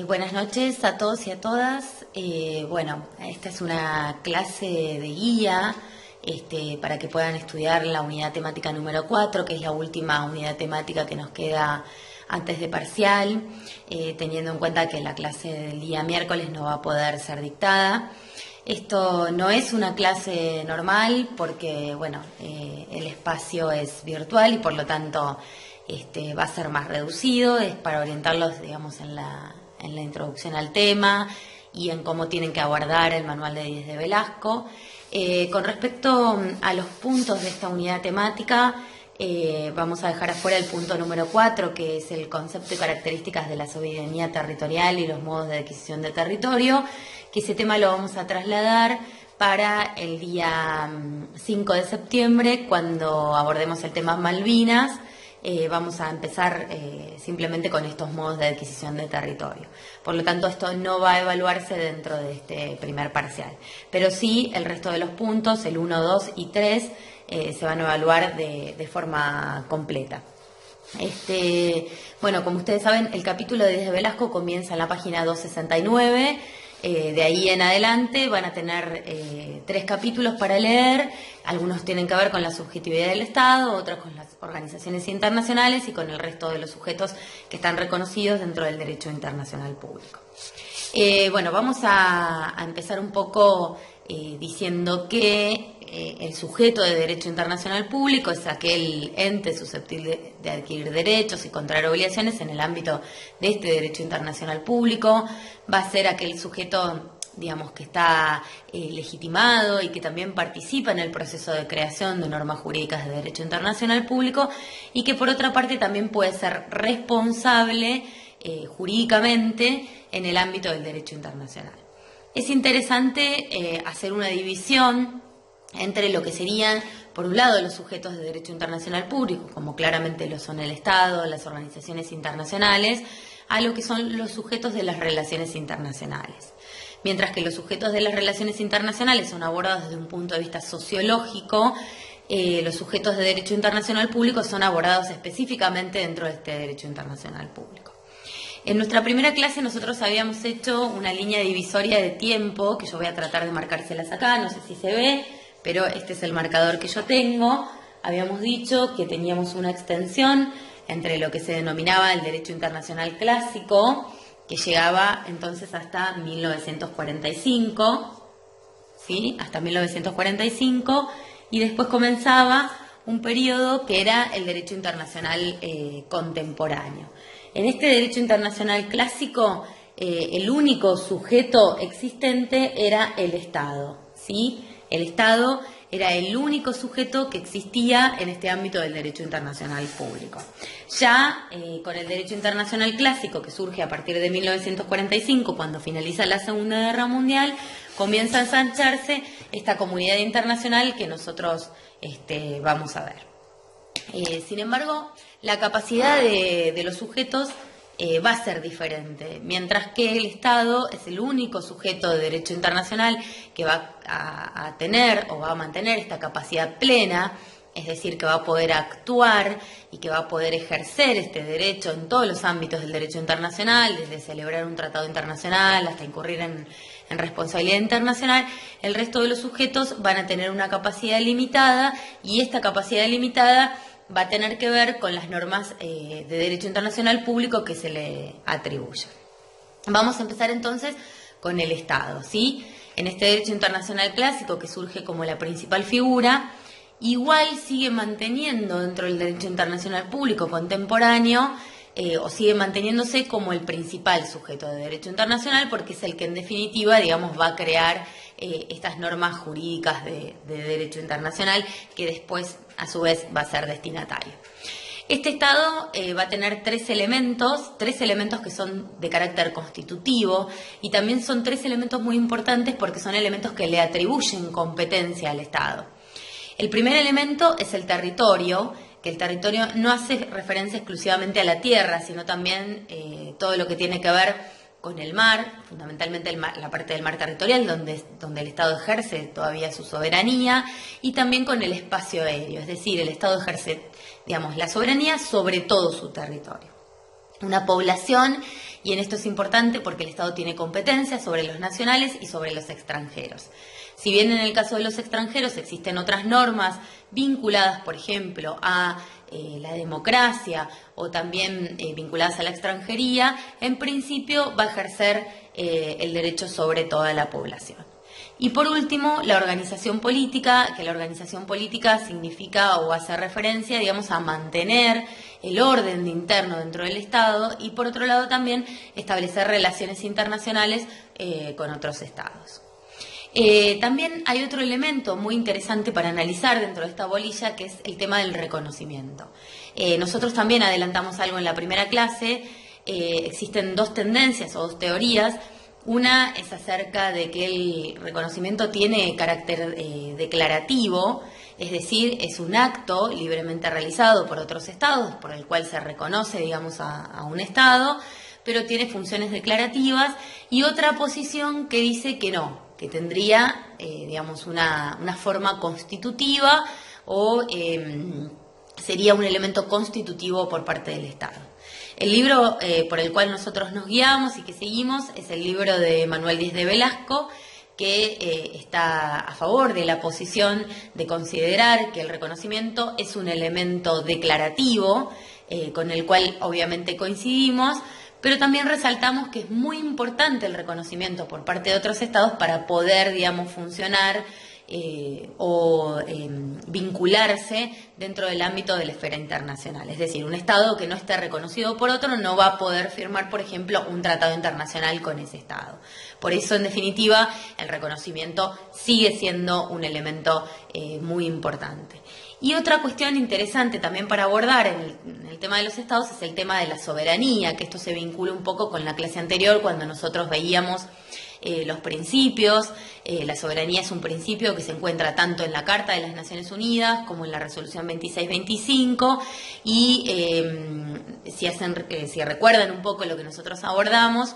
Buenas noches a todos y a todas. Esta es una clase de guía para que puedan estudiar la unidad temática número 4, que es la última unidad temática que nos queda antes de parcial, teniendo en cuenta que la clase del día miércoles no va a poder ser dictada. Esto no es una clase normal porque, el espacio es virtual y por lo tanto va a ser más reducido, es para orientarlos, digamos, en la introducción al tema y en cómo tienen que abordar el manual de 10 de Velasco. Con respecto a los puntos de esta unidad temática, vamos a dejar afuera el punto número 4, que es el concepto y características de la soberanía territorial y los modos de adquisición de territorio, que ese tema lo vamos a trasladar para el día 5 de septiembre, cuando abordemos el tema Malvinas. Vamos a empezar simplemente con estos modos de adquisición de territorio. Por lo tanto, esto no va a evaluarse dentro de este primer parcial. Pero sí, el resto de los puntos, el 1, 2 y 3, se van a evaluar de forma completa. Como ustedes saben, el capítulo de 10 de Velasco comienza en la página 269. De ahí en adelante van a tener 3 capítulos para leer. Algunos tienen que ver con la subjetividad del Estado, otros con las organizaciones internacionales y con el resto de los sujetos que están reconocidos dentro del derecho internacional público. Vamos a empezar un poco diciendo que el sujeto de derecho internacional público es aquel ente susceptible de adquirir derechos y contraer obligaciones en el ámbito de este derecho internacional público. Va a ser aquel sujeto, digamos, que está legitimado y que también participa en el proceso de creación de normas jurídicas de derecho internacional público y que por otra parte también puede ser responsable jurídicamente en el ámbito del derecho internacional. Es interesante hacer una división entre lo que serían, por un lado, los sujetos de derecho internacional público, como claramente lo son el Estado, las organizaciones internacionales, a lo que son los sujetos de las relaciones internacionales. Mientras que los sujetos de las relaciones internacionales son abordados desde un punto de vista sociológico, los sujetos de derecho internacional público son abordados específicamente dentro de este derecho internacional público. En nuestra primera clase nosotros habíamos hecho una línea divisoria de tiempo, que yo voy a tratar de marcárselas acá, no sé si se ve, pero este es el marcador que yo tengo. Habíamos dicho que teníamos una extensión entre lo que se denominaba el derecho internacional clásico, que llegaba entonces hasta 1945, ¿sí? Hasta 1945, y después comenzaba un periodo que era el derecho internacional contemporáneo. En este derecho internacional clásico, el único sujeto existente era el Estado, ¿sí? El Estado era el único sujeto que existía en este ámbito del derecho internacional público. Ya con el derecho internacional clásico, que surge a partir de 1945, cuando finaliza la Segunda Guerra Mundial, comienza a ensancharse esta comunidad internacional que nosotros vamos a ver. Sin embargo, la capacidad de los sujetos va a ser diferente, mientras que el Estado es el único sujeto de derecho internacional que va a tener o va a mantener esta capacidad plena, es decir, que va a poder actuar y que va a poder ejercer este derecho en todos los ámbitos del derecho internacional, desde celebrar un tratado internacional hasta incurrir en responsabilidad internacional. El resto de los sujetos van a tener una capacidad limitada y esta capacidad limitada va a tener que ver con las normas de derecho internacional público que se le atribuyen. Vamos a empezar entonces con el Estado, ¿sí? En este derecho internacional clásico, que surge como la principal figura, igual sigue manteniendo dentro del derecho internacional público contemporáneo o sigue manteniéndose como el principal sujeto de derecho internacional, porque es el que en definitiva, digamos, va a crear estas normas jurídicas de derecho internacional, que después a su vez va a ser destinatario. Este Estado va a tener tres elementos que son de carácter constitutivo y también son 3 elementos muy importantes porque son elementos que le atribuyen competencia al Estado. El primer elemento es el territorio, que el territorio no hace referencia exclusivamente a la tierra, sino también todo lo que tiene que ver con el mar, fundamentalmente la parte del mar territorial, donde el Estado ejerce todavía su soberanía, y también con el espacio aéreo, es decir, el Estado ejerce, digamos, la soberanía sobre todo su territorio. Una población Y en esto es importante porque el Estado tiene competencia sobre los nacionales y sobre los extranjeros. Si bien en el caso de los extranjeros existen otras normas vinculadas, por ejemplo, a la democracia o también vinculadas a la extranjería, en principio va a ejercer el derecho sobre toda la población. Y por último, la organización política, que la organización política significa o hace referencia, digamos, a mantener el orden interno dentro del Estado y por otro lado también establecer relaciones internacionales con otros estados. También hay otro elemento muy interesante para analizar dentro de esta bolilla, que es el tema del reconocimiento. Nosotros también adelantamos algo en la primera clase. Existen dos tendencias o dos teorías. Una es acerca de que el reconocimiento tiene carácter declarativo, es decir, es un acto libremente realizado por otros estados, por el cual se reconoce, digamos, a un estado, pero tiene funciones declarativas, y otra posición que dice que no, que tendría, digamos, una forma constitutiva o sería un elemento constitutivo por parte del Estado. El libro por el cual nosotros nos guiamos y que seguimos es el libro de Manuel Diez de Velasco, que está a favor de la posición de considerar que el reconocimiento es un elemento declarativo, con el cual obviamente coincidimos, pero también resaltamos que es muy importante el reconocimiento por parte de otros estados para poder, digamos, funcionar o vincularse dentro del ámbito de la esfera internacional. Es decir, un estado que no esté reconocido por otro no va a poder firmar, por ejemplo, un tratado internacional con ese estado. Por eso, en definitiva, el reconocimiento sigue siendo un elemento muy importante. Y otra cuestión interesante también para abordar en el tema de los estados es el tema de la soberanía, que esto se vincula un poco con la clase anterior cuando nosotros veíamos los principios. La soberanía es un principio que se encuentra tanto en la Carta de las Naciones Unidas como en la Resolución 2625 y si recuerdan un poco lo que nosotros abordamos,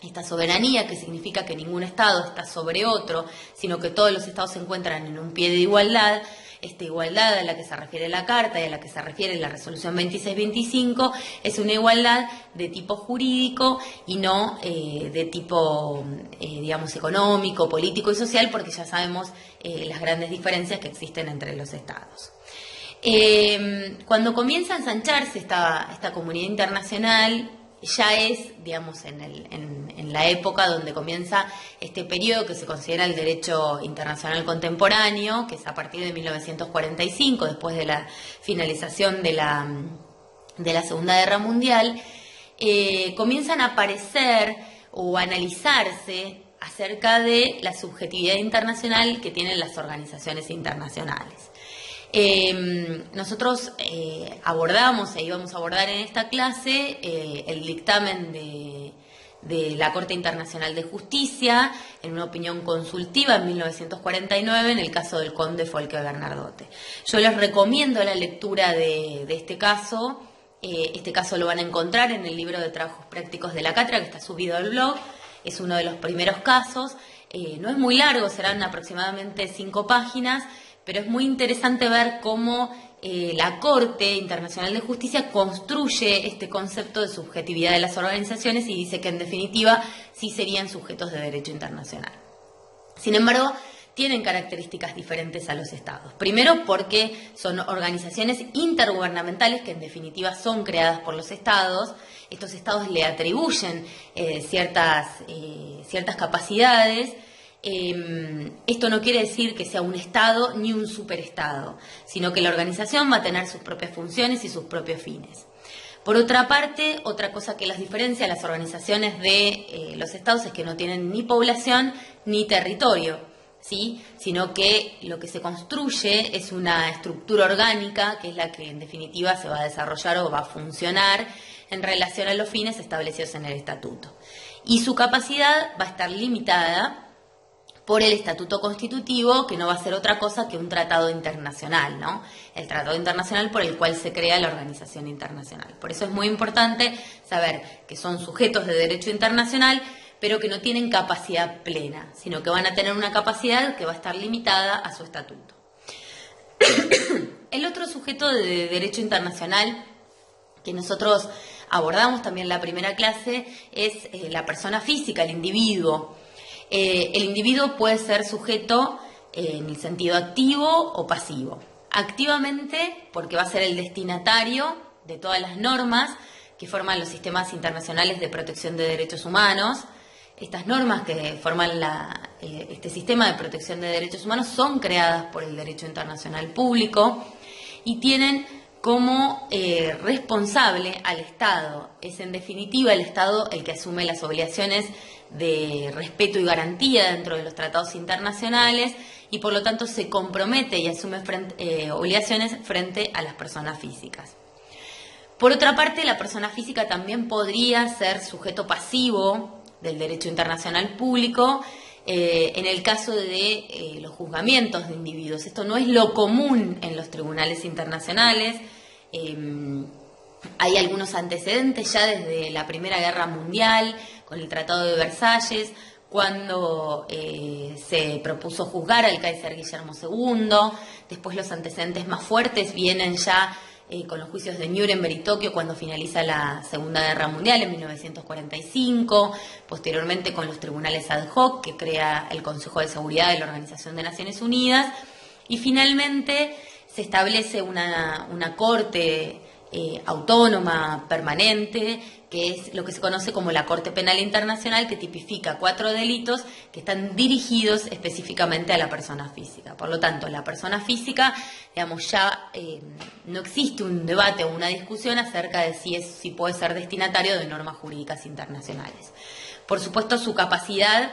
esta soberanía, que significa que ningún Estado está sobre otro, sino que todos los Estados se encuentran en un pie de igualdad. Esta igualdad a la que se refiere la Carta y a la que se refiere la Resolución 2625 es una igualdad de tipo jurídico y no de tipo, digamos, económico, político y social, porque ya sabemos las grandes diferencias que existen entre los Estados. Cuando comienza a ensancharse esta comunidad internacional, ya es, digamos, en la época donde comienza este periodo que se considera el derecho internacional contemporáneo, que es a partir de 1945, después de la finalización de la Segunda Guerra Mundial, comienzan a aparecer o a analizarse acerca de la subjetividad internacional que tienen las organizaciones internacionales. Nosotros abordamos e íbamos a abordar en esta clase el dictamen de la Corte Internacional de Justicia en una opinión consultiva en 1949 en el caso del conde Folke Bernadotte. Yo les recomiendo la lectura de este caso. Este caso lo van a encontrar en el libro de trabajos prácticos de la cátedra, que está subido al blog. Es uno de los primeros casos. No es muy largo, serán aproximadamente 5 páginas, pero es muy interesante ver cómo la Corte Internacional de Justicia construye este concepto de subjetividad de las organizaciones y dice que en definitiva sí serían sujetos de derecho internacional. Sin embargo, tienen características diferentes a los estados. Primero, porque son organizaciones intergubernamentales que en definitiva son creadas por los estados. Estos estados le atribuyen ciertas capacidades. Esto no quiere decir que sea un Estado ni un superestado, sino que la organización va a tener sus propias funciones y sus propios fines. Por otra parte, otra cosa que las diferencia a las organizaciones de los Estados es que no tienen ni población ni territorio, ¿sí? Sino que lo que se construye es una estructura orgánica, que es la que en definitiva se va a desarrollar o va a funcionar en relación a los fines establecidos en el Estatuto. Y su capacidad va a estar limitada por el Estatuto Constitutivo, que no va a ser otra cosa que un tratado internacional, ¿no? El tratado internacional por el cual se crea la organización internacional. Por eso es muy importante saber que son sujetos de derecho internacional, pero que no tienen capacidad plena, sino que van a tener una capacidad que va a estar limitada a su estatuto. El otro sujeto de derecho internacional que nosotros abordamos también la primera clase es la persona física, el individuo. El individuo puede ser sujeto en el sentido activo o pasivo. Activamente, porque va a ser el destinatario de todas las normas que forman los sistemas internacionales de protección de derechos humanos. Estas normas que forman este sistema de protección de derechos humanos son creadas por el derecho internacional público y tienen como responsable al Estado. Es en definitiva el Estado el que asume las obligaciones de respeto y garantía dentro de los tratados internacionales y por lo tanto se compromete y asume obligaciones frente a las personas físicas. Por otra parte, la persona física también podría ser sujeto pasivo del derecho internacional público en el caso de los juzgamientos de individuos. Esto no es lo común en los tribunales internacionales. Hay algunos antecedentes ya desde la Primera Guerra Mundial, con el Tratado de Versalles, cuando se propuso juzgar al Kaiser Guillermo II. Después los antecedentes más fuertes vienen ya con los juicios de Nuremberg y Tokio cuando finaliza la Segunda Guerra Mundial en 1945, posteriormente con los tribunales ad hoc que crea el Consejo de Seguridad de la Organización de Naciones Unidas y finalmente se establece una corte autónoma, permanente, que es lo que se conoce como la Corte Penal Internacional, que tipifica 4 delitos que están dirigidos específicamente a la persona física. Por lo tanto, la persona física, digamos, ya no existe un debate o una discusión acerca de si puede ser destinatario de normas jurídicas internacionales. Por supuesto, su capacidad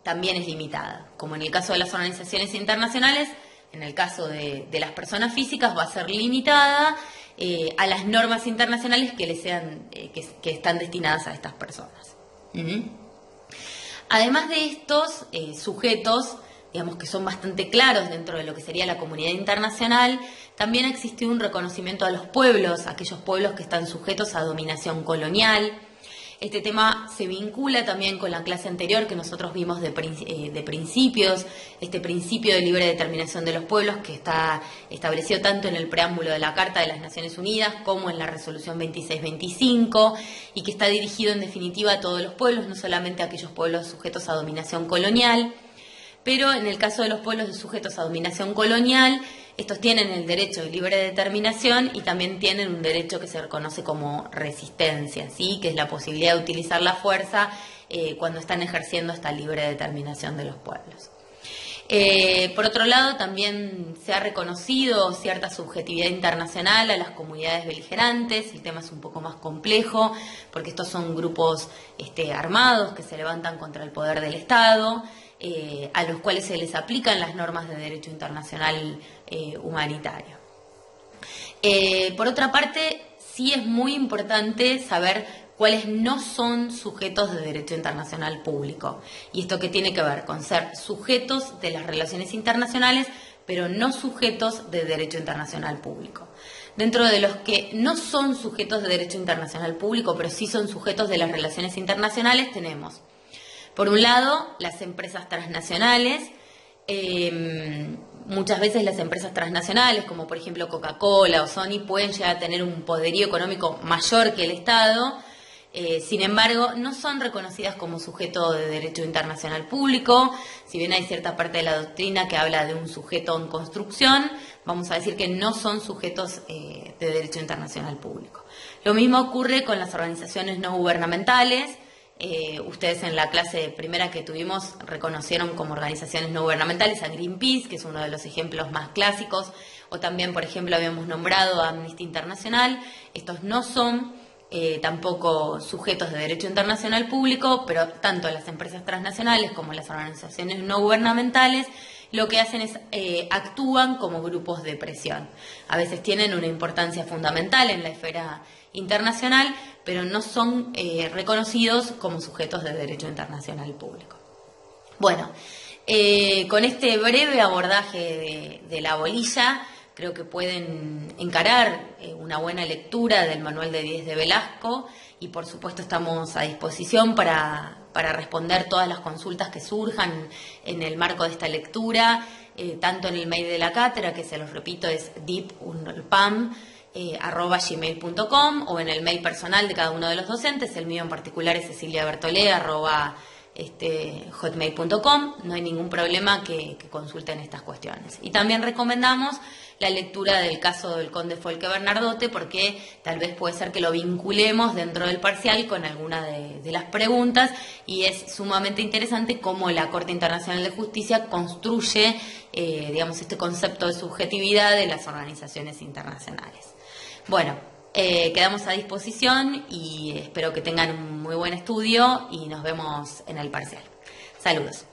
también es limitada. Como en el caso de las organizaciones internacionales, en el caso de las personas físicas va a ser limitada a las normas internacionales que que están destinadas a estas personas. Además de estos sujetos, digamos que son bastante claros dentro de lo que sería la comunidad internacional, también existe un reconocimiento a los pueblos, aquellos pueblos que están sujetos a dominación colonial. Este tema se vincula también con la clase anterior que nosotros vimos de principios, este principio de libre determinación de los pueblos que está establecido tanto en el preámbulo de la Carta de las Naciones Unidas como en la Resolución 2625 y que está dirigido en definitiva a todos los pueblos, no solamente a aquellos pueblos sujetos a dominación colonial. Pero en el caso de los pueblos sujetos a dominación colonial, estos tienen el derecho de libre determinación y también tienen un derecho que se reconoce como resistencia, ¿sí? Que es la posibilidad de utilizar la fuerza cuando están ejerciendo esta libre determinación de los pueblos. Por otro lado, también se ha reconocido cierta subjetividad internacional a las comunidades beligerantes. El tema es un poco más complejo porque estos son grupos armados que se levantan contra el poder del Estado, a los cuales se les aplican las normas de derecho internacional humanitario. Por otra parte, sí es muy importante saber cuáles no son sujetos de derecho internacional público. Y esto que tiene que ver con ser sujetos de las relaciones internacionales, pero no sujetos de derecho internacional público. Dentro de los que no son sujetos de derecho internacional público, pero sí son sujetos de las relaciones internacionales, tenemos, por un lado, las empresas transnacionales. Muchas veces las empresas transnacionales, como por ejemplo Coca-Cola o Sony, pueden llegar a tener un poderío económico mayor que el Estado. Sin embargo, no son reconocidas como sujeto de derecho internacional público. Si bien hay cierta parte de la doctrina que habla de un sujeto en construcción, vamos a decir que no son sujetos de derecho internacional público. Lo mismo ocurre con las organizaciones no gubernamentales. Ustedes en la clase primera que tuvimos reconocieron como organizaciones no gubernamentales a Greenpeace, que es uno de los ejemplos más clásicos, o también, por ejemplo, habíamos nombrado a Amnistía Internacional. Estos no son tampoco sujetos de derecho internacional público, pero tanto las empresas transnacionales como las organizaciones no gubernamentales lo que hacen es actúan como grupos de presión. A veces tienen una importancia fundamental en la esfera internacional, pero no son reconocidos como sujetos de derecho internacional público. Bueno, con este breve abordaje de la bolilla, creo que pueden encarar una buena lectura del Manual de 10 de Velasco y por supuesto estamos a disposición para responder todas las consultas que surjan en el marco de esta lectura, tanto en el mail de la cátedra, que se los repito es dip.unpam, gmail.com o en el mail personal de cada uno de los docentes. El mío en particular es ceciliabertolé@hotmail.com. No hay ningún problema que consulten estas cuestiones. Y también recomendamos la lectura del caso del conde Folke Bernadotte, porque tal vez puede ser que lo vinculemos dentro del parcial con alguna de las preguntas, y es sumamente interesante cómo la Corte Internacional de Justicia construye, este concepto de subjetividad de las organizaciones internacionales. Bueno, quedamos a disposición y espero que tengan un muy buen estudio y nos vemos en el parcial. Saludos.